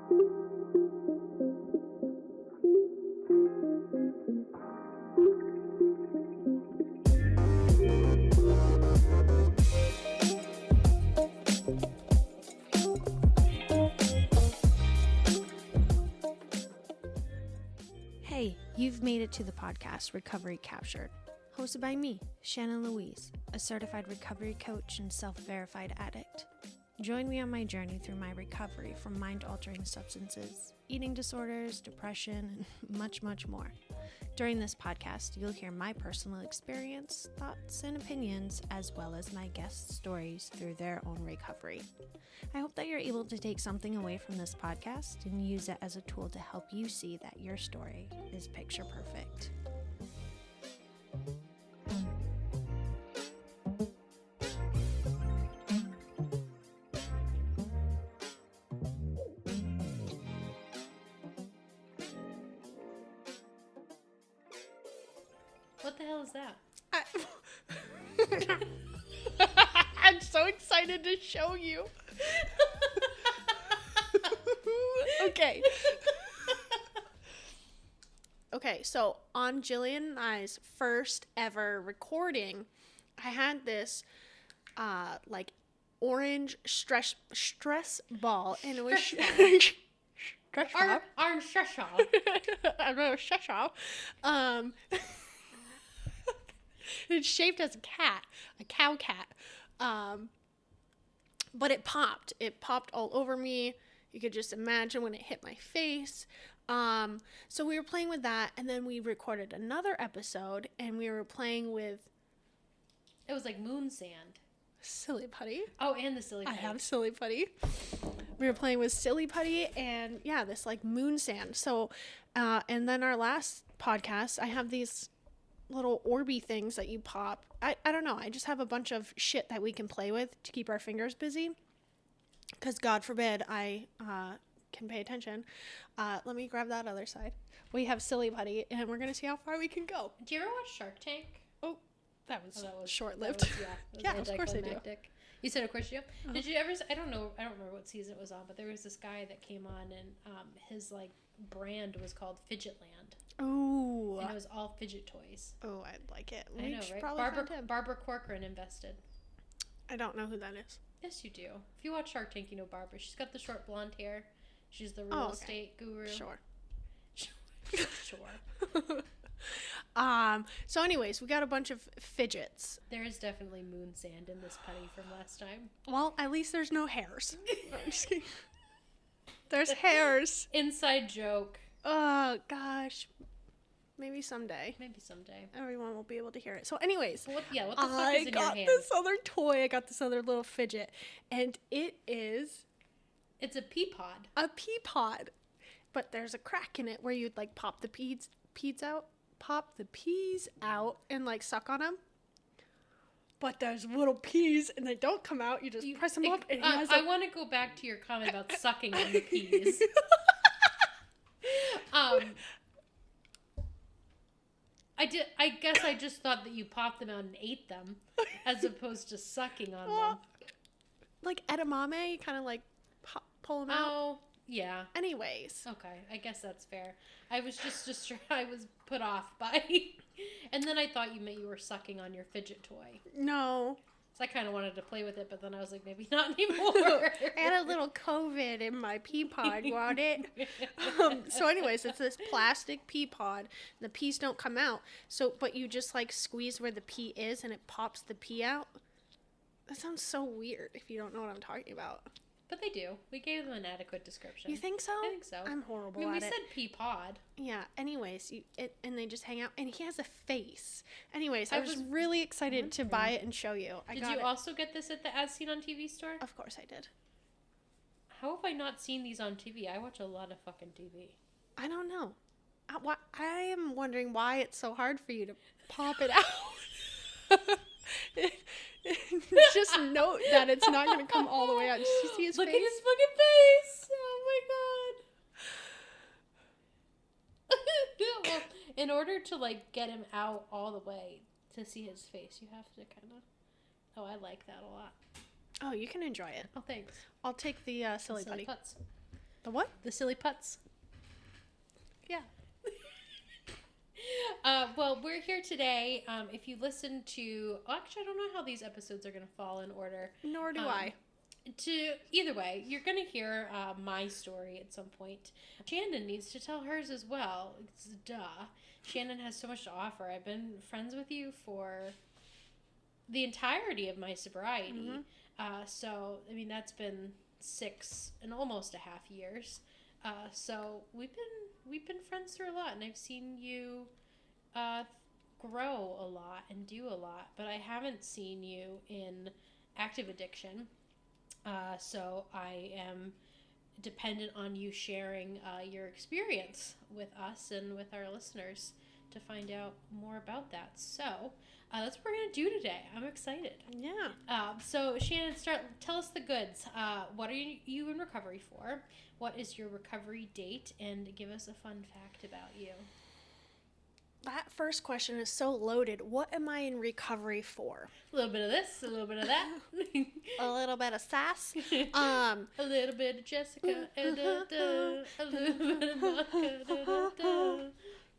Hey, you've made it to the podcast Recovery Captured, hosted by me, Shannon Louise, a certified recovery coach and self-verified addict. Join me on my journey through my recovery from mind-altering substances, eating disorders, depression, and much, much more. During this podcast, you'll hear my personal experience, thoughts, and opinions, as well as my guests' stories through their own recovery. I hope that you're able to take something away from this podcast and use it as a tool to help you see that your story is picture perfect. What the hell is that? I'm so excited to show you. Okay, so on Jillian and I's first ever recording, I had this like orange stress ball, and it was Orange stress ball. I don't know, stress ball. It's shaped as a cat, a cow cat. But it popped. It popped all over me. You could just imagine when it hit my face. So we were playing with that, and then we recorded another episode, and we were playing with... It was like moon sand. Silly putty. Oh, and the silly putty. I have silly putty. We were playing with silly putty, and yeah, this like moon sand. So, and then our last podcast, I have these little orby things that you pop. I don't know. I just have a bunch of shit that we can play with to keep our fingers busy. Because God forbid I can pay attention. Let me grab that other side. We have silly putty, and we're going to see how far we can go. Do you ever watch Shark Tank? Oh, that was short-lived. That was Yeah, of course I do. You said, of course you do. Did you ever, I don't remember what season it was on, but there was this guy that came on, and his like brand was called Fidgetland. Oh. And it was all fidget toys. Oh, I'd like it. I know, right? Barbara Corcoran invested. I don't know who that is. Yes, you do. If you watch Shark Tank, you know Barbara. She's got the short blonde hair. She's the real estate guru. Sure. Sure. So anyways, we got a bunch of fidgets. There is definitely moon sand in this putty from last time. Well, at least there's no hairs. I'm just kidding. There's hairs. Inside joke. Oh, gosh. Maybe someday. Maybe someday. Everyone will be able to hear it. So anyways. What the fuck is in your hand? I got this other toy. I got this other little fidget. And it is... It's a pea pod. A pea pod. But there's a crack in it where you'd like pop the peas out. Pop the peas out and like suck on them. But there's little peas and they don't come out. You just press them up. And I want to go back to your comment about sucking on the peas. I guess I just thought that you popped them out and ate them as opposed to sucking on them. Like edamame, you kind of like pull them out. Oh, yeah. Anyways. Okay, I guess that's fair. I was just I was put off by... And then I thought you meant you were sucking on your fidget toy. No. So I kind of wanted to play with it, but then I was like, maybe not anymore. I had a little COVID in my pea pod. You want it? So anyways, it's this plastic pea pod. The peas don't come out. So, but you just like squeeze where the pea is and it pops the pea out. That sounds so weird if you don't know what I'm talking about. But they do. We gave them an adequate description. You think so? I think so. I'm horrible at it. We said pea pod. Yeah. Anyways, and they just hang out. And he has a face. Anyways, I was really excited to buy it and show you. Did you also get this at the As Seen on TV store? Of course I did. How have I not seen these on TV? I watch a lot of fucking TV. I don't know. I am wondering why it's so hard for you to pop it out. Just note that it's not going to come all the way out. Just to see his Look face. Look at his fucking face. Oh my god. Well, in order to like get him out all the way to see his face, you have to kind of... Oh, I like that a lot. Oh, you can enjoy it. Oh, thanks. I'll take the silly putty. Putts. The what? The silly putts. Yeah. Well, we're here today. If you listen to... Actually, I don't know how these episodes are going to fall in order. Nor do I. Either way, you're going to hear my story at some point. Shannon needs to tell hers as well. It's duh. Shannon has so much to offer. I've been friends with you for the entirety of my sobriety. Mm-hmm. So, I mean, that's been 6 and almost a half years. So we've been friends through a lot, and I've seen you grow a lot and do a lot, but I haven't seen you in active addiction. So I am dependent on you sharing your experience with us and with our listeners to find out more about that. So that's what we're going to do today. I'm excited. Yeah. So Shannon, tell us the goods. What are you in recovery for? What is your recovery date? And give us a fun fact about you. That first question is so loaded. What am I in recovery for? A little bit of this, a little bit of that. A little bit of sass. A little bit of Jessica. A little bit of vodka.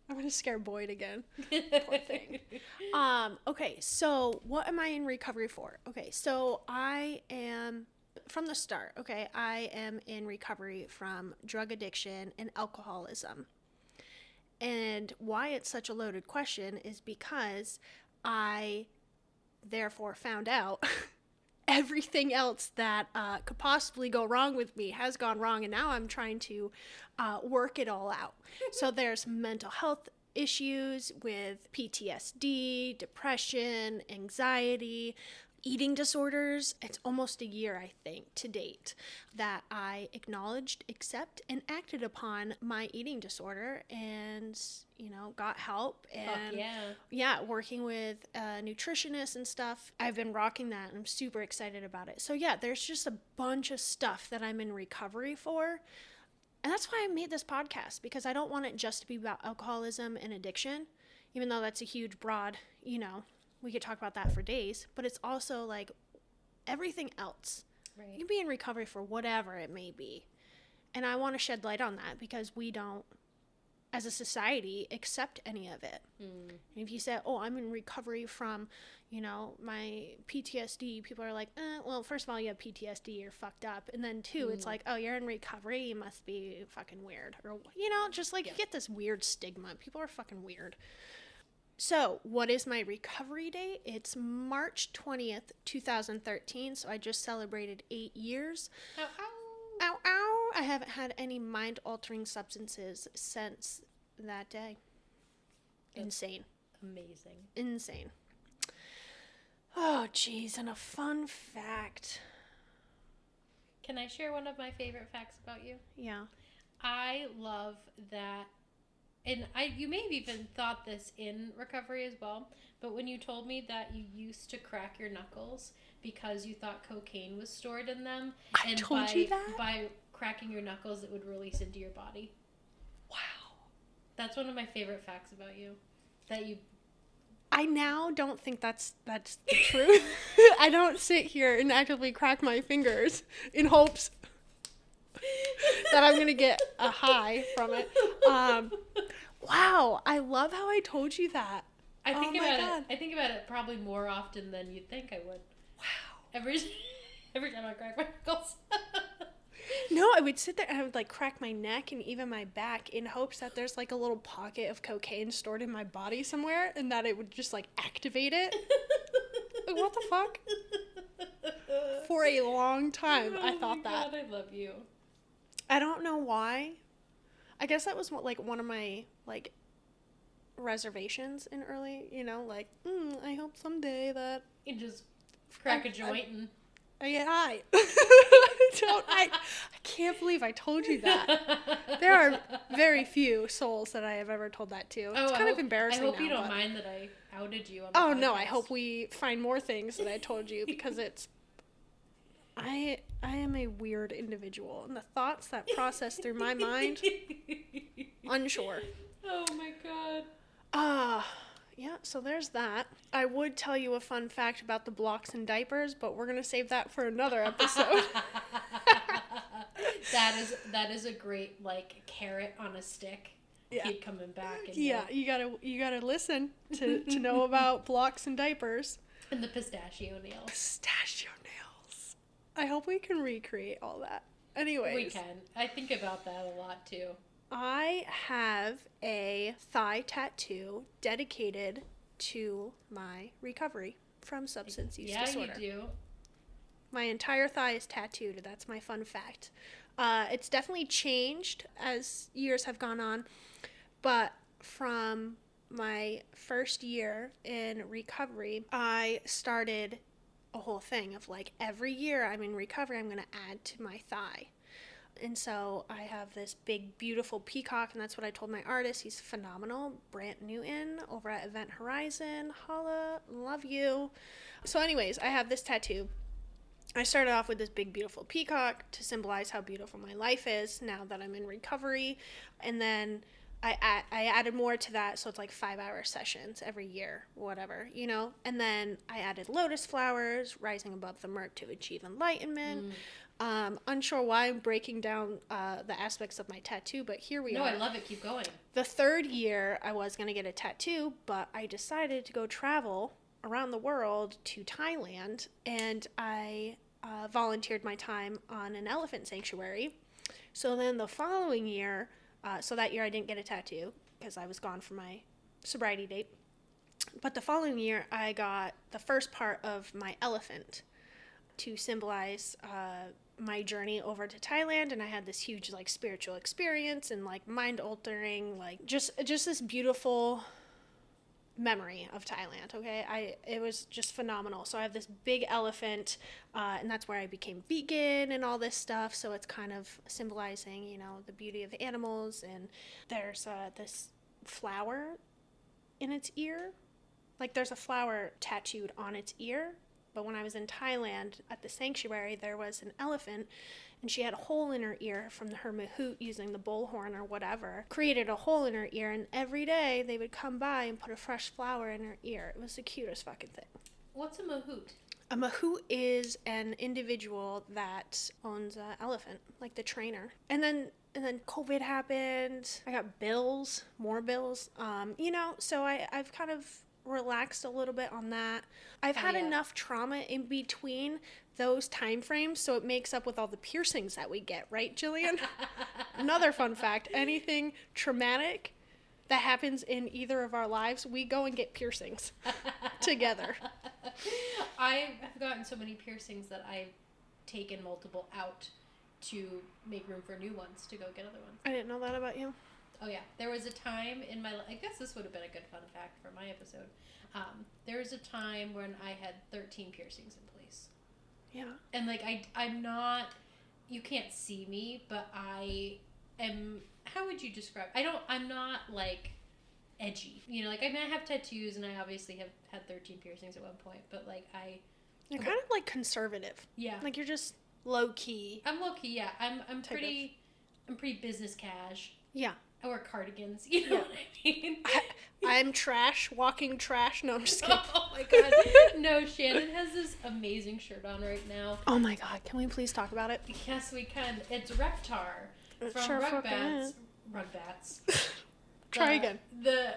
I'm going to scare Boyd again. Poor thing. Okay, so what am I in recovery for? Okay, so I am, from the start, okay, I am in recovery from drug addiction and alcoholism. And why it's such a loaded question is because I therefore found out everything else that could possibly go wrong with me has gone wrong, and now I'm trying to work it all out. So there's mental health issues with PTSD, depression, anxiety, eating disorders. It's almost a year, I think, to date that I acknowledged, accept, and acted upon my eating disorder and, got help. And working with a nutritionist and stuff. I've been rocking that and I'm super excited about it. So yeah, there's just a bunch of stuff that I'm in recovery for. And that's why I made this podcast, because I don't want it just to be about alcoholism and addiction, even though that's a huge, broad, we could talk about that for days, but it's also like everything else. Right. You can be in recovery for whatever it may be. And I want to shed light on that because we don't, as a society, accept any of it. And if you say, oh, I'm in recovery from, my PTSD, people are like, well, first of all, you have PTSD, you're fucked up. And then two, it's like, oh, you're in recovery, you must be fucking weird. Or, just like you get this weird stigma. People are fucking weird. So, what is my recovery date? It's March 20th, 2013, so I just celebrated 8 years. Ow, ow. Ow, ow. I haven't had any mind-altering substances since that day. That's insane. Amazing. Insane. Oh, geez, and a fun fact. Can I share one of my favorite facts about you? Yeah. I love that. And you may have even thought this in recovery as well, but when you told me that you used to crack your knuckles because you thought cocaine was stored in them, I told you that? By cracking your knuckles, it would release into your body. Wow. That's one of my favorite facts about you. I now don't think that's the truth. I don't sit here and actively crack my fingers in hopes that I'm going to get a high from it. Wow, I love how I told you that. I think about it probably more often than you'd think I would. Wow. Every time I crack my knuckles. No, I would sit there and I would crack my neck and even my back in hopes that there's a little pocket of cocaine stored in my body somewhere and that it would just activate it. What the fuck? For a long time, I thought that. God, I love you. I don't know why. I guess that was one of my reservations in early, I hope someday that you just crack a joint and I get high. I can't believe I told you that. There are very few souls that I have ever told that to. It's kind of embarrassing. I hope now, you don't mind that I outed you on the podcast. No, I hope we find more things that I told you because I am a weird individual, and the thoughts that process through my mind, unsure. Oh my god. Yeah, so there's that. I would tell you a fun fact about the blocks and diapers, but we're going to save that for another episode. That is a great like carrot on a stick. Yeah. Keep coming back. And Yeah, you gotta listen to know about blocks and diapers. And the pistachio nails. Pistachio nails. I hope we can recreate all that. Anyways. We can. I think about that a lot too. I have a thigh tattoo dedicated to my recovery from substance use disorder. Yeah, you do. My entire thigh is tattooed. That's my fun fact. It's definitely changed as years have gone on, but from my first year in recovery, I started a whole thing of like every year I'm in recovery, I'm going to add to my thigh. And so I have this big, beautiful peacock, and that's what I told my artist. He's phenomenal. Brant Newton over at Event Horizon. Holla, love you. So anyways, I have this tattoo. I started off with this big, beautiful peacock to symbolize how beautiful my life is now that I'm in recovery. And then I added more to that, so it's like 5-hour sessions every year, whatever, you know? And then I added lotus flowers, rising above the murk to achieve enlightenment. Unsure why I'm breaking down the aspects of my tattoo, but here we are. No, I love it. Keep going. The third year, I was going to get a tattoo, but I decided to go travel around the world to Thailand, and I volunteered my time on an elephant sanctuary. So then the following year, so that year I didn't get a tattoo because I was gone for my sobriety date. But the following year, I got the first part of my elephant to symbolize my journey over to Thailand, and I had this huge like spiritual experience and like mind altering, like just this beautiful memory of Thailand. Okay, it was just phenomenal. So I have this big elephant, and that's where I became vegan and all this stuff. So it's kind of symbolizing, you know, the beauty of animals. And there's this flower in its ear, like there's a flower tattooed on its ear. But when I was in Thailand at the sanctuary, there was an elephant, and she had a hole in her ear from her mahout using the bullhorn or whatever, created a hole in her ear, and every day they would come by and put a fresh flower in her ear. It was the cutest fucking thing. What's a mahout? A mahout is an individual that owns an elephant, like the trainer. And then COVID happened. I got more bills. You know, so I've kind of relaxed a little bit on that. I've had enough trauma in between those time frames, so it makes up with all the piercings that we get, right, Jillian? Another fun fact, anything traumatic that happens in either of our lives, we go and get piercings together. I have gotten so many piercings that I've taken multiple out to make room for new ones to go get other ones. I didn't know that about you. Oh yeah, there was a time in my life, I guess this would have been a good fun fact for my episode. There was a time when I had 13 piercings in place. Yeah. And like I'm not, you can't see me, but I am, how would you describe, I'm not like edgy. You know, like I mean I have tattoos and I obviously have had 13 piercings at one point, but like You're kind of like conservative. Yeah. Like you're just low key. I'm low key, yeah. I'm pretty business cash. Yeah. I wear cardigans, you know what I mean? I'm trash, walking trash. No, I'm just kidding. Oh my god. No, Shannon has this amazing shirt on right now. Oh my god, can we please talk about it? Yes, we can. It's Reptar from sure Rugrats. Try again. The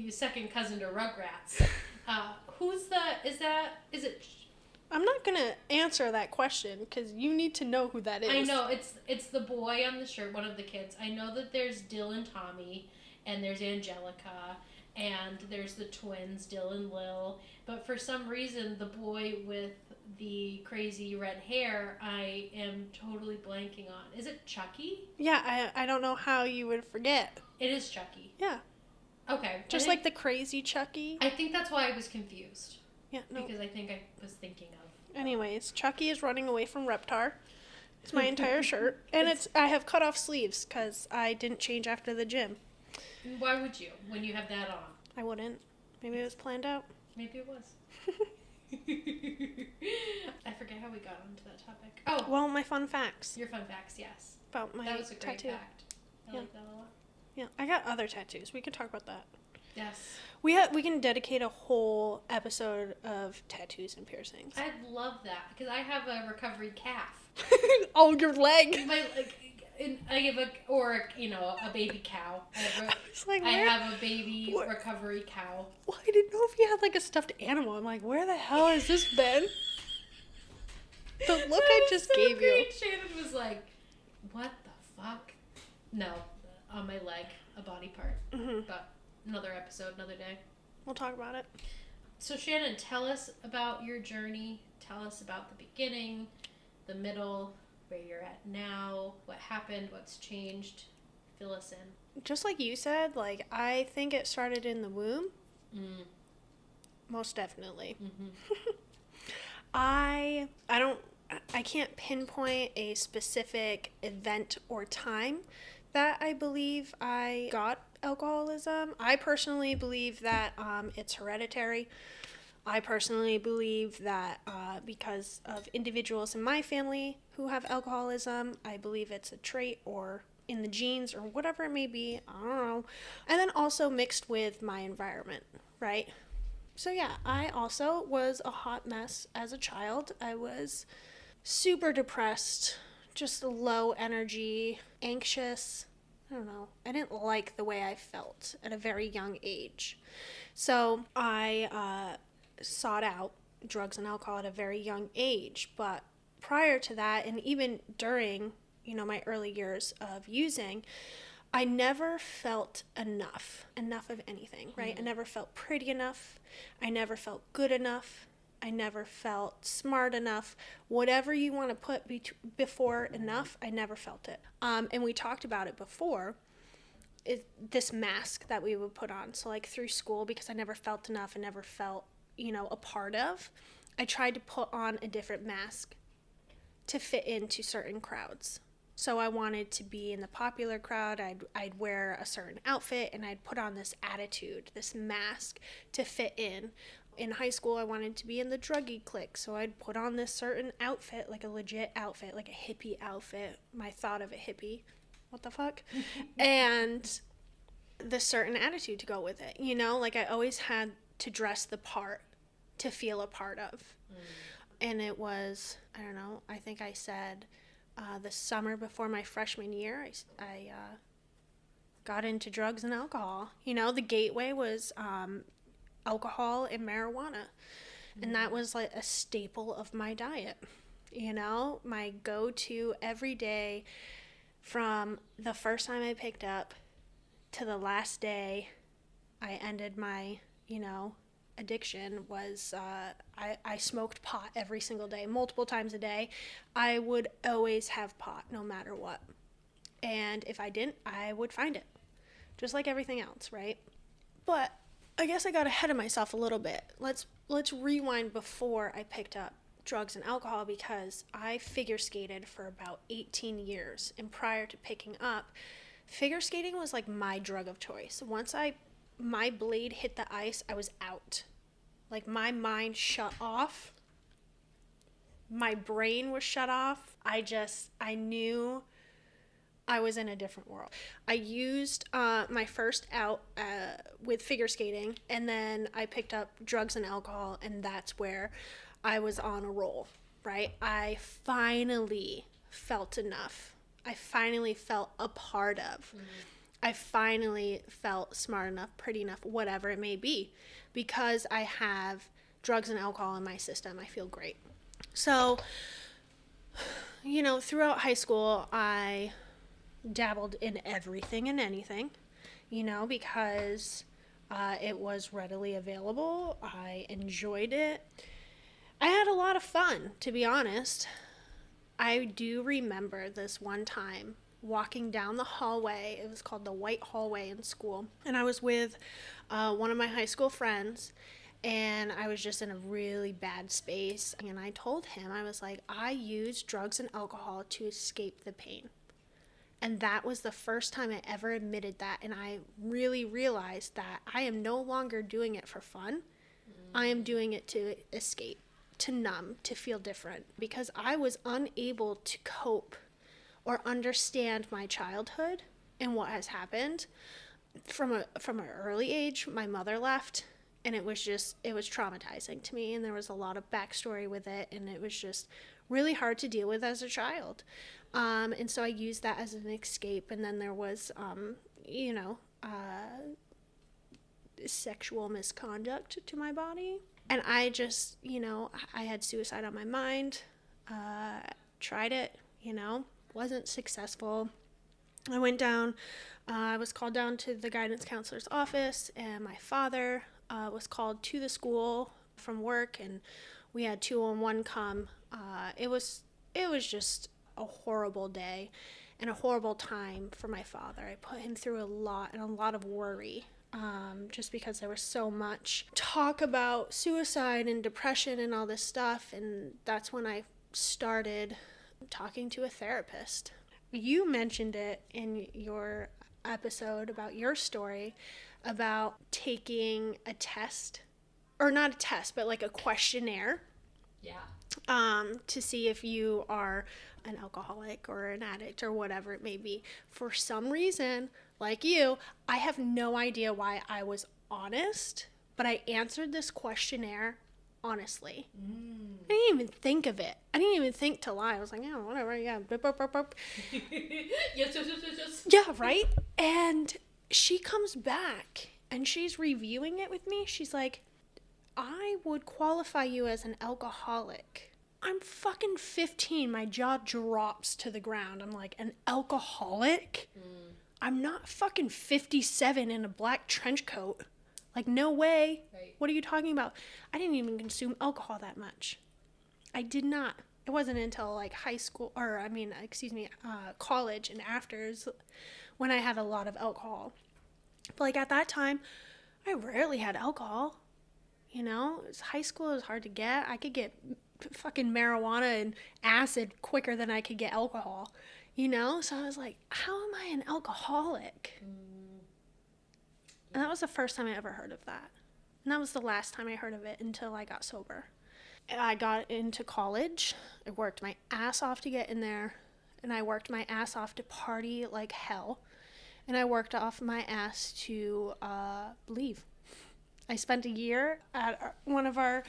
second cousin to Rugrats. Is it I'm not gonna answer that question because you need to know who that is. I know, it's the boy on the shirt, one of the kids. I know that there's Dill and Tommy, and there's Angelica, and there's the twins, Dill and Lil. But for some reason, the boy with the crazy red hair, I am totally blanking on. Is it Chucky? Yeah, I don't know how you would forget. It is Chucky. Yeah. Okay. Just like the crazy Chucky. I think that's why I was confused. Yeah, no. Because I think I was thinking of. Anyways, Chucky is running away from Reptar. It's my entire shirt. And I have cut off sleeves because I didn't change after the gym. Why would you when you have that on? I wouldn't. Maybe it was planned out. Maybe it was. I forget how we got onto that topic. Oh. Well, my fun facts. Your fun facts, yes. About my tattoo. That was a great fact. I like that a lot. Yeah, I got other tattoos. We could talk about that. Yes. We can dedicate a whole episode of tattoos and piercings. I'd love that because I have a recovery calf. Oh, your leg. My I have a baby cow. I have a baby recovery cow. Well, I didn't know if you had like a stuffed animal. I'm like, where the hell has this been? The look I just gave you. Shannon was like, what the fuck? No, on my leg, a body part. Mm-hmm. But another episode, another day. We'll talk about it. So Shannon, tell us about your journey. Tell us about the beginning, the middle, where you're at now, what happened, what's changed. Fill us in. Just like you said, like, I think it started in the womb. Most definitely. Mm-hmm. I can't pinpoint a specific event or time that I believe I got alcoholism. I personally believe that it's hereditary. I personally believe that because of individuals in my family who have alcoholism, I believe it's a trait or in the genes or whatever it may be. I don't know. And then also mixed with my environment, right? So yeah, I also was a hot mess as a child. I was super depressed, just low energy, anxious. I don't know. I didn't like the way I felt at a very young age. So I sought out drugs and alcohol at a very young age. But prior to that, and even during, my early years of using, I never felt enough of anything, right? I never felt pretty enough. I never felt good enough. I never felt smart enough. Whatever you want to put before enough, I never felt it. And we talked about it before, this mask that we would put on. So like through school, because I never felt enough, I never felt, a part of, I tried to put on a different mask to fit into certain crowds. So I wanted to be in the popular crowd. I'd wear a certain outfit and I'd put on this attitude, this mask to fit in. In high school, I wanted to be in the druggy clique, so I'd put on this certain outfit, like a legit outfit, like a hippie outfit. My thought of a hippie. What the fuck? And this certain attitude to go with it. Like I always had to dress the part to feel a part of. And it was, I don't know, I think I said the summer before my freshman year, I got into drugs and alcohol. The gateway was alcohol and marijuana. And that was like a staple of my diet. My go-to every day from the first time I picked up to the last day I ended my, addiction was I smoked pot every single day, multiple times a day. I would always have pot no matter what. And if I didn't, I would find it. Just like everything else, right? But I guess I got ahead of myself a little bit. Let's rewind before I picked up drugs and alcohol, because I figure skated for about 18 years. And prior to picking up, figure skating was like my drug of choice. Once my blade hit the ice, I was out. Like my mind shut off. My brain was shut off. I knew I was in a different world. I used my first out with figure skating, and then I picked up drugs and alcohol, and that's where I was on a roll, right? I finally felt enough. I finally felt a part of. I finally felt smart enough, pretty enough, whatever it may be, because I have drugs and alcohol in my system. I feel great. So, throughout high school, I dabbled in everything and anything, because it was readily available. I enjoyed it. I had a lot of fun, to be honest. I do remember this one time walking down the hallway. It was called the White Hallway in school. And I was with one of my high school friends, and I was just in a really bad space. And I told him, I was like, I use drugs and alcohol to escape the pain. And that was the first time I ever admitted that. And I really realized that I am no longer doing it for fun. I am doing it to escape, to numb, to feel different. Because I was unable to cope or understand my childhood and what has happened. From an early age, my mother left, and it was traumatizing to me, and there was a lot of backstory with it, and it was just really hard to deal with as a child. And so I used that as an escape. And then there was, sexual misconduct to my body. And I just, I had suicide on my mind. Tried it, wasn't successful. I went down, I was called down to the guidance counselor's office, and my father was called to the school from work, and we had 2-on-1 come. It was just a horrible day and a horrible time for my father. I put him through a lot of worry. Just because there was so much talk about suicide and depression and all this stuff, and that's when I started talking to a therapist. You mentioned it in your episode about your story about taking a test, or not a test, but like a questionnaire. Yeah. To see if you are an alcoholic or an addict or whatever it may be. For some reason, like you, I have no idea why I was honest, but I answered this questionnaire honestly. I didn't even think of it. I didn't even think to lie. I was like, yeah, whatever, yeah. Burp, burp, burp, burp. Yes. Yeah, right? And she comes back and she's reviewing it with me. She's like, I would qualify you as an alcoholic. I'm fucking 15. My jaw drops to the ground. I'm like, an alcoholic? I'm not fucking 57 in a black trench coat. Like, no way. Right. What are you talking about? I didn't even consume alcohol that much. I did not. It wasn't until like college and afters when I had a lot of alcohol. But like at that time, I rarely had alcohol. It was high school. It was hard to get. I could get fucking marijuana and acid quicker than I could get alcohol. So I was like, how am I an alcoholic? And that was the first time I ever heard of that. And that was the last time I heard of it until I got sober. And I got into college. I worked my ass off to get in there. And I worked my ass off to party like hell. And I worked off my ass to leave. I spent a year at one of our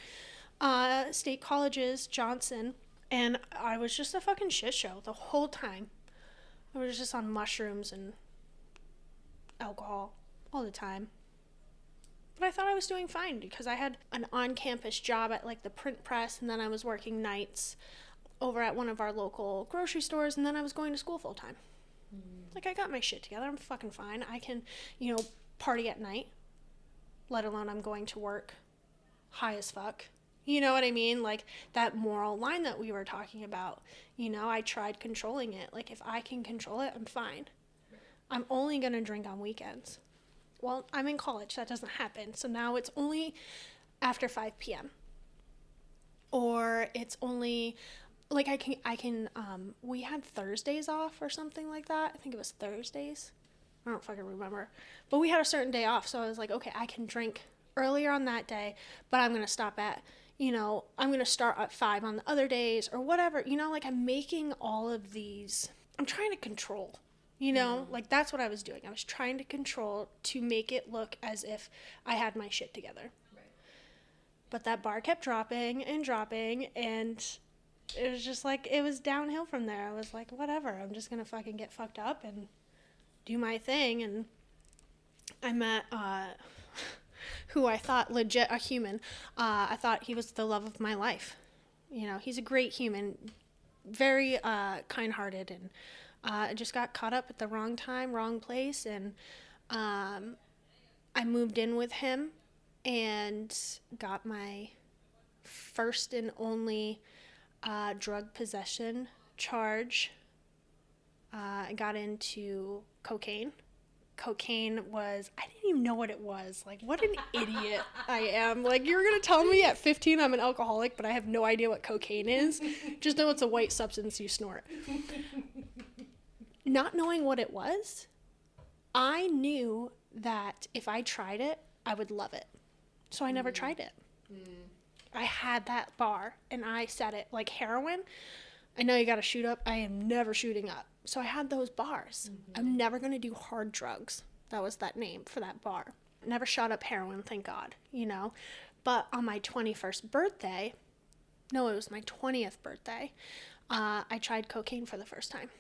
state colleges, Johnson. And I was just a fucking shit show the whole time. I was just on mushrooms and alcohol all the time. But I thought I was doing fine because I had an on-campus job at like the print press, and then I was working nights over at one of our local grocery stores, and then I was going to school full time. Like, I got my shit together. I'm fucking fine. I can, party at night, let alone I'm going to work high as fuck. You know what I mean? Like, that moral line that we were talking about. I tried controlling it. Like, if I can control it, I'm fine. I'm only going to drink on weekends. Well, I'm in college. That doesn't happen. So now it's only after 5 p.m. Or it's only, like, I can, we had Thursdays off or something like that. I think it was Thursdays. I don't fucking remember. But we had a certain day off. So I was like, okay, I can drink earlier on that day, but I'm going to stop at, I'm going to start at 5 on the other days or whatever. Like, I'm making all of these, I'm trying to control. Like, that's what I was doing. I was trying to control to make it look as if I had my shit together. Right. But that bar kept dropping, and it was just like, it was downhill from there. I was like, whatever, I'm just going to fucking get fucked up and do my thing. And I met, who I thought legit a human. I thought he was the love of my life. He's a great human, very kind-hearted, and I just got caught up at the wrong time, wrong place, and I moved in with him and got my first and only drug possession charge. I got into cocaine. Cocaine was, I didn't even know what it was. Like, what an idiot I am. Like, you're going to tell me at 15 I'm an alcoholic, but I have no idea what cocaine is. Just know it's a white substance you snort. Not knowing what it was, I knew that if I tried it, I would love it. So I never tried it. I had that bar, and I set it. Like heroin, I know you got to shoot up. I am never shooting up. So I had those bars. I'm never going to do hard drugs. That was that name for that bar. Never shot up heroin, thank God, But on my 21st birthday, No, it was my 20th birthday. I tried cocaine for the first time.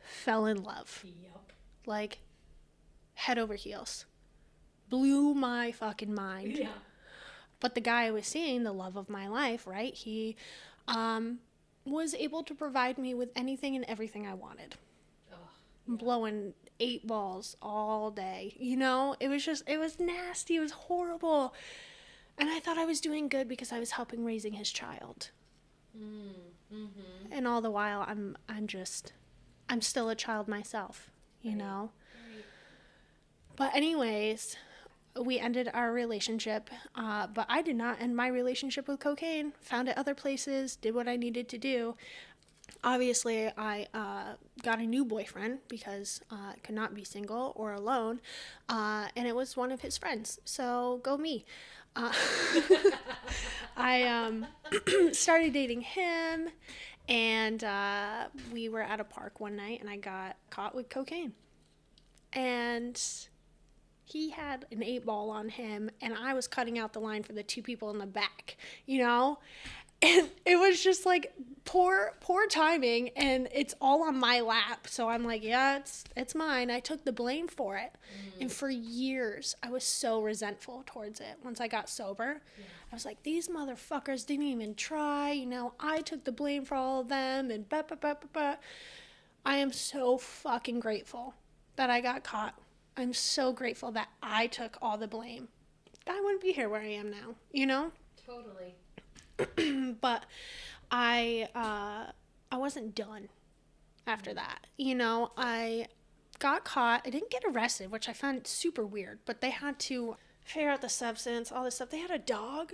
Fell in love. Yep. Like, head over heels. Blew my fucking mind. Yeah. But the guy I was seeing, the love of my life, right? He was able to provide me with anything and everything I wanted. Blowing 8 balls all day. You know, it was nasty. It was horrible. And I thought I was doing good because I was helping raising his child. And all the while, I'm still a child myself, you know? Right. But anyways, we ended our relationship, but I did not end my relationship with cocaine. Found it other places, did what I needed to do. Obviously, I got a new boyfriend because I could not be single or alone, and it was one of his friends. So go me. I started dating him, and we were at a park one night, and I got caught with cocaine. And he had an 8-ball on him, and I was cutting out the line for the 2 people in the back, you know? And it was just like poor timing, and it's all on my lap. So I'm like, yeah, it's mine. I took the blame for it. And for years, I was so resentful towards it. Once I got sober, I was like, these motherfuckers didn't even try. You know, I took the blame for all of them, and I am so fucking grateful that I got caught. I'm so grateful that I took all the blame. I wouldn't be here where I am now, you know? Totally. But I wasn't done after that. You know, I got caught. I didn't get arrested, which I found super weird, but they had to figure out the substance, all this stuff. They had a dog,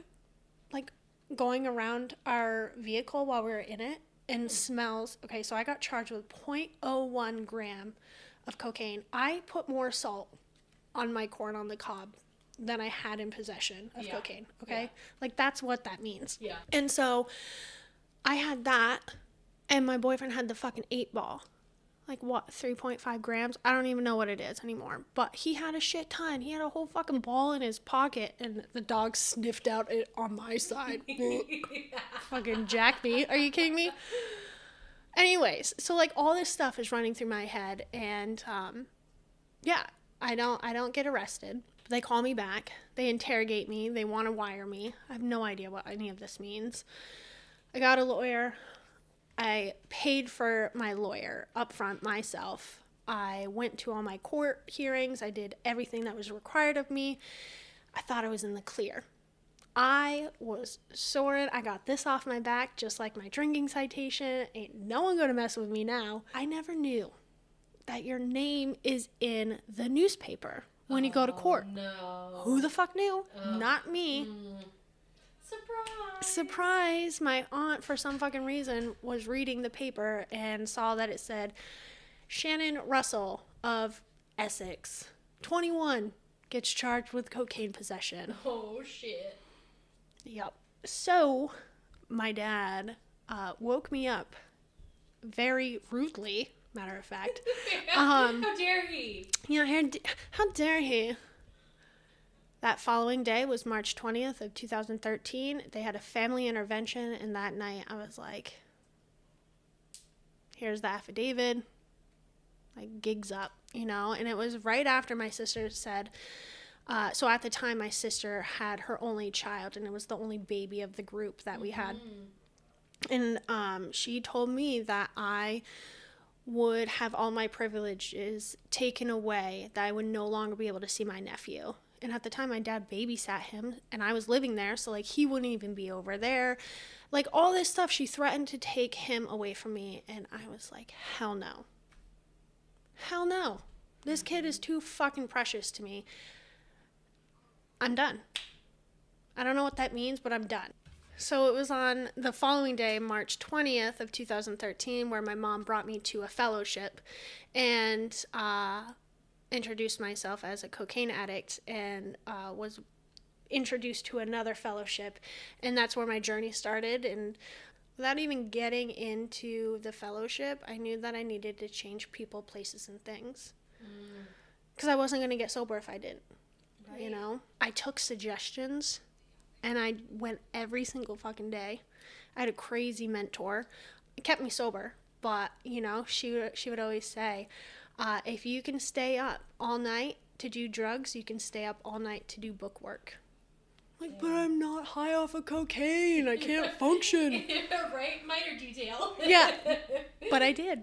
like, going around our vehicle while we were in it, and smells. Okay, so I got charged with 0.01 gram of cocaine. I put more salt on my corn on the cob than I had in possession of cocaine, okay? Yeah. Like, that's what that means. Yeah. And so I had that, and my boyfriend had the fucking 8-ball. Like, what, 3.5 grams? I don't even know what it is anymore. But he had a shit ton. He had a whole fucking ball in his pocket, and the dog sniffed out it on my side. Fucking jack me. Are you kidding me? Anyways, so, like, all this stuff is running through my head, and, yeah, I don't get arrested. They call me back. They interrogate me. They want to wire me. I have no idea what any of this means. I got a lawyer. I paid for my lawyer up front myself. I went to all my court hearings. I did everything that was required of me. I thought I was in the clear. I was soaring. I got this off my back, just like my drinking citation. Ain't no one gonna mess with me now. I never knew that your name is in the newspaper when you go to court. No. Who the fuck knew? Not me. Surprise! My aunt, for some fucking reason, was reading the paper and saw that it said, Shannon Russell of Essex, 21, gets charged with cocaine possession. Oh, shit. Yep. So, my dad woke me up very rudely, matter of fact. How dare he? Yeah, how dare he? That following day was March 20th of 2013. They had a family intervention, and that night I was like, here's the affidavit. Like, gigs up, you know? And it was right after my sister said, so at the time my sister had her only child, and it was the only baby of the group that we had. And she told me that I would have all my privileges taken away, that I would no longer be able to see my nephew. And at the time, my dad babysat him, and I was living there, so, like, he wouldn't even be over there. Like, all this stuff, she threatened to take him away from me, and I was like, hell no. Hell no. This kid is too fucking precious to me. I'm done. I don't know what that means, but I'm done. So it was on the following day, March 20th of 2013, where my mom brought me to a fellowship and introduced myself as a cocaine addict, and was introduced to another fellowship, and that's where my journey started. And without even getting into the fellowship, I knew that I needed to change people, places, and things, because I wasn't going to get sober if I didn't. Right. You know, I took suggestions And I went every single fucking day. I had a crazy mentor. It kept me sober. But, you know, she would always say, if you can stay up all night to do drugs, you can stay up all night to do book work. Like, but I'm not high off of cocaine. I can't function. Right? Minor detail. Yeah. But I did.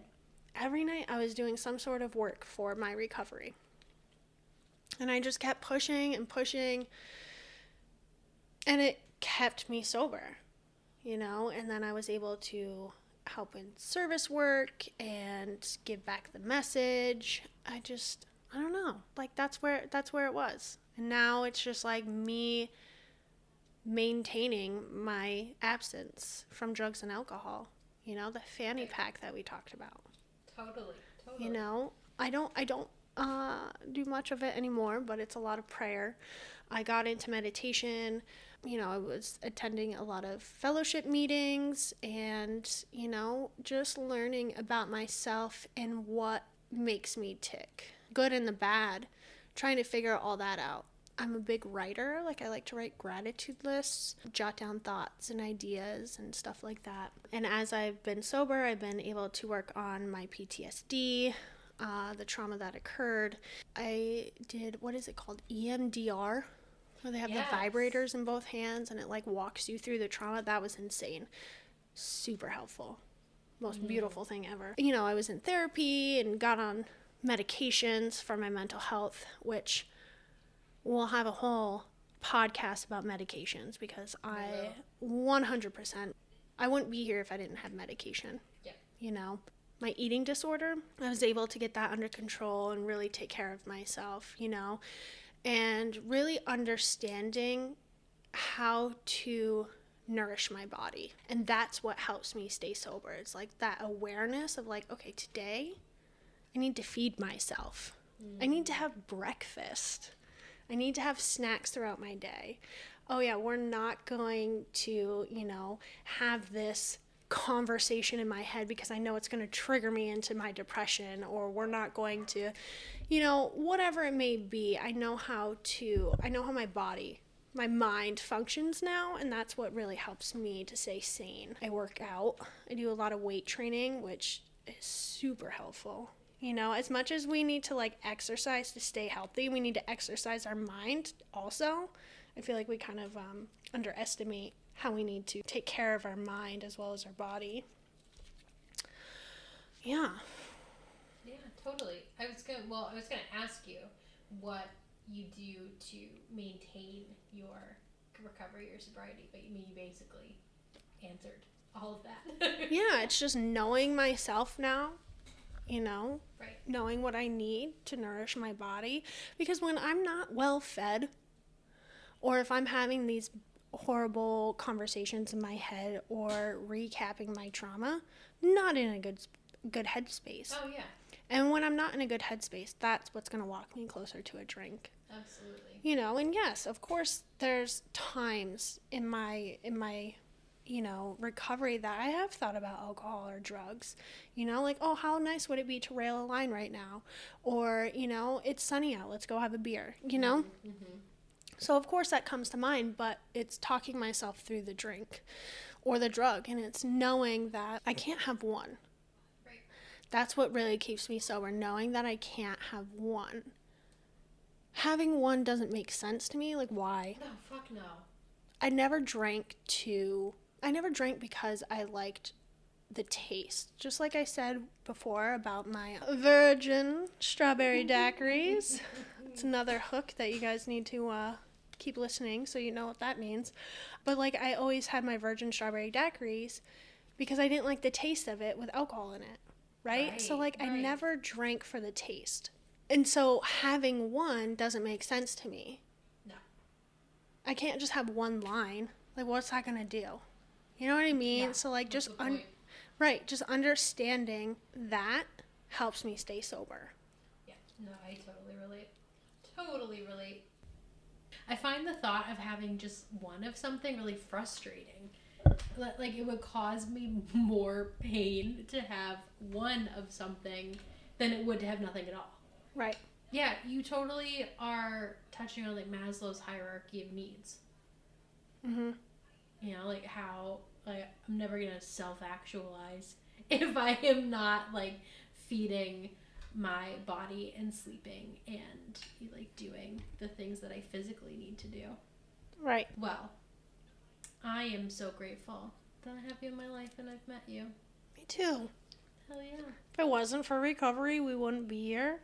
Every night I was doing some sort of work for my recovery. And I just kept pushing and pushing. And it kept me sober, you know? And then I was able to help in service work and give back the message. I don't know. Like, that's where it was. And now it's just like me maintaining my absence from drugs and alcohol. You know, the fanny pack that we talked about. Totally. You know, I don't do much of it anymore, but it's a lot of prayer. I got into meditation. You know, I was attending a lot of fellowship meetings and, you know, just learning about myself and what makes me tick, good and the bad, trying to figure all that out. I'm a big writer. Like, I like to write gratitude lists, jot down thoughts and ideas and stuff like that. And as I've been sober, I've been able to work on my PTSD, the trauma that occurred. I did, what is it called? EMDR, where they have the vibrators in both hands and it like walks you through the trauma. That was insane. Super helpful. Most beautiful thing ever. You know, I was in therapy and got on medications for my mental health, which we'll have a whole podcast about medications because I 100%, I wouldn't be here if I didn't have medication. Yeah. You know, my eating disorder, I was able to get that under control and really take care of myself, you know, and really understanding how to nourish my body. And that's what helps me stay sober. It's like that awareness of like, okay, today I need to feed myself. I need to have breakfast. I need to have snacks throughout my day. Oh yeah, we're not going to, you know, have this conversation in my head because I know it's going to trigger me into my depression, or we're not going to, you know, whatever it may be. I know how my body, my mind functions now, and that's what really helps me to stay sane. I work out. I do a lot of weight training, which is super helpful. You know, as much as we need to like exercise to stay healthy, we need to exercise our mind also. I feel like we kind of underestimate how we need to take care of our mind as well as our body. Yeah. Yeah, totally. I was gonna ask you what you do to maintain your recovery or sobriety, but you basically answered all of that. Yeah, it's just knowing myself now. You know, right. Knowing what I need to nourish my body. Because when I'm not well fed, or if I'm having these horrible conversations in my head or recapping my trauma, not in a good headspace. Oh, yeah. And when I'm not in a good headspace, that's what's going to walk me closer to a drink. Absolutely. You know, and yes, of course, there's times in my you know, recovery that I have thought about alcohol or drugs, you know, like, oh, how nice would it be to rail a line right now? Or, you know, it's sunny out, let's go have a beer, you know? Mm-hmm. So, of course, that comes to mind, but it's talking myself through the drink or the drug, and it's knowing that I can't have one. Right. That's what really keeps me sober, knowing that I can't have one. Having one doesn't make sense to me, like, why? No, fuck no. I never drank because I liked the taste. Just like I said before about my virgin strawberry daiquiris. It's another hook that you guys need to keep listening so you know what that means. But like, I always had my virgin strawberry daiquiris because I didn't like the taste of it with alcohol in it, right? So like, I never drank for the taste. And so having one doesn't make sense to me. No. I can't just have one line. Like, what's that gonna do? You know what I mean? Yeah, so like, just just understanding that helps me stay sober. Yeah, no, I totally relate. I find the thought of having just one of something really frustrating. Like, it would cause me more pain to have one of something than it would to have nothing at all. Right. Yeah, you totally are touching on like Maslow's hierarchy of needs. Mm-hmm. You know, like how, like, I'm never going to self-actualize if I am not, like, feeding my body and sleeping and, like, doing the things that I physically need to do. Right. Well, I am so grateful that I have you in my life and I've met you. Me too. Hell yeah. If it wasn't for recovery, we wouldn't be here.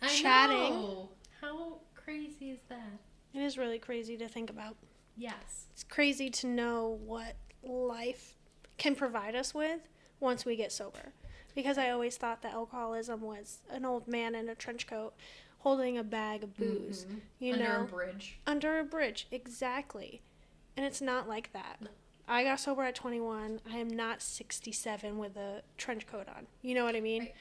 I Chatting. know. How crazy is that? It is really crazy to think about. Yes. It's crazy to know what life can provide us with once we get sober. Because I always thought that alcoholism was an old man in a trench coat holding a bag of booze. Mm-hmm. You Under know? a bridge. Under a bridge, exactly. And it's not like that. No. I got sober at 21. I am not 67 with a trench coat on. You know what I mean? Right.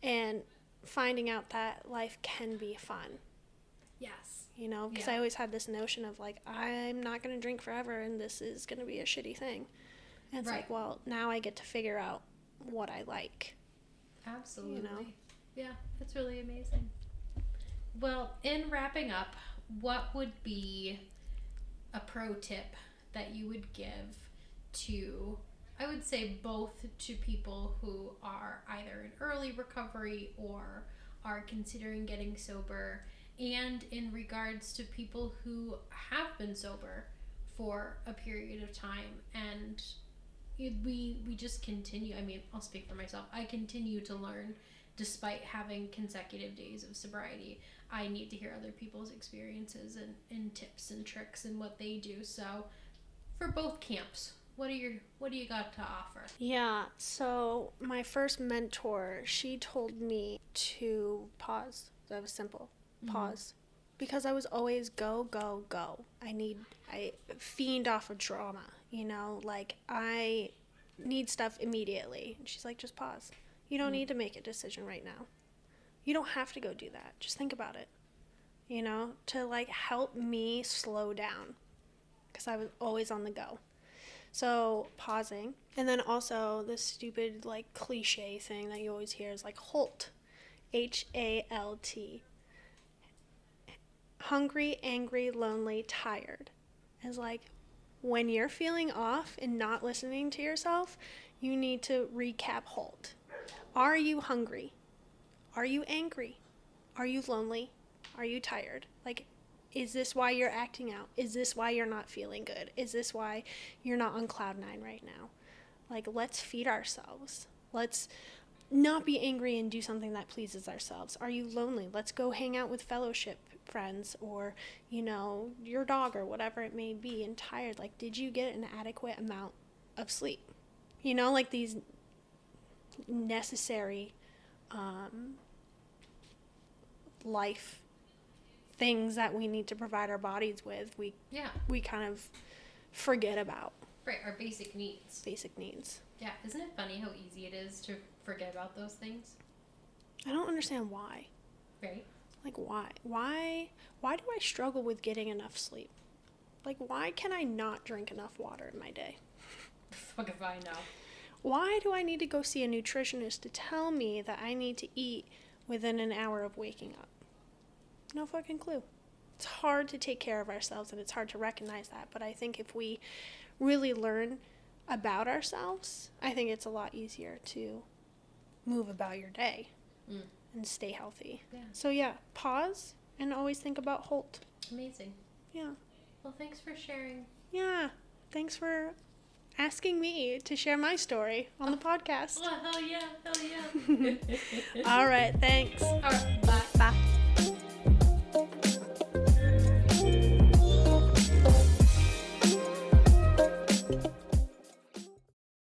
And finding out that life can be fun. Yes. You know, because Yeah. I always had this notion of, like, I'm not going to drink forever and this is going to be a shitty thing. And it's Right. like, well, now I get to figure out what I like. Absolutely. You know? Yeah, it's really amazing. Well, in wrapping up, what would be a pro tip that you would give to, I would say, both to people who are either in early recovery or are considering getting sober, and in regards to people who have been sober for a period of time and we just continue. I mean, I'll speak for myself. I continue to learn despite having consecutive days of sobriety. I need to hear other people's experiences and tips and tricks and what they do. So for both camps, what do you got to offer? Yeah, so my first mentor, she told me to pause. That was simple. Pause. Because I was always go, go, go. I fiend off of drama, you know? Like, I need stuff immediately. And she's like, just pause. You don't need to make a decision right now. You don't have to go do that. Just think about it, you know? To, like, help me slow down. Because I was always on the go. So, pausing. And then also, this stupid, like, cliche thing that you always hear is, like, HALT. HALT. Hungry, angry, lonely, tired. It's like, when you're feeling off and not listening to yourself, you need to recap HALT. Are you hungry? Are you angry? Are you lonely? Are you tired? Like, is this why you're acting out? Is this why you're not feeling good? Is this why you're not on cloud nine right now? Like, let's feed ourselves. Let's not be angry and do something that pleases ourselves. Are you lonely? Let's go hang out with fellowship friends or, you know, your dog or whatever it may be. And tired, like, did you get an adequate amount of sleep? You know, like these necessary life things that we need to provide our bodies with, we kind of forget about. Right, our basic needs. Basic needs. Yeah, isn't it funny how easy it is to forget about those things? I don't understand why. Right. Like, why do I struggle with getting enough sleep? Like, why can I not drink enough water in my day? Fuck if I know. Why do I need to go see a nutritionist to tell me that I need to eat within an hour of waking up? No fucking clue. It's hard to take care of ourselves and it's hard to recognize that. But I think if we really learn about ourselves, I think it's a lot easier to move about your day and stay healthy. Yeah. So yeah, pause and always think about HALT. Amazing. Yeah. Well, thanks for sharing. Yeah. Thanks for asking me to share my story on the podcast. Oh, hell yeah. All right. Thanks. All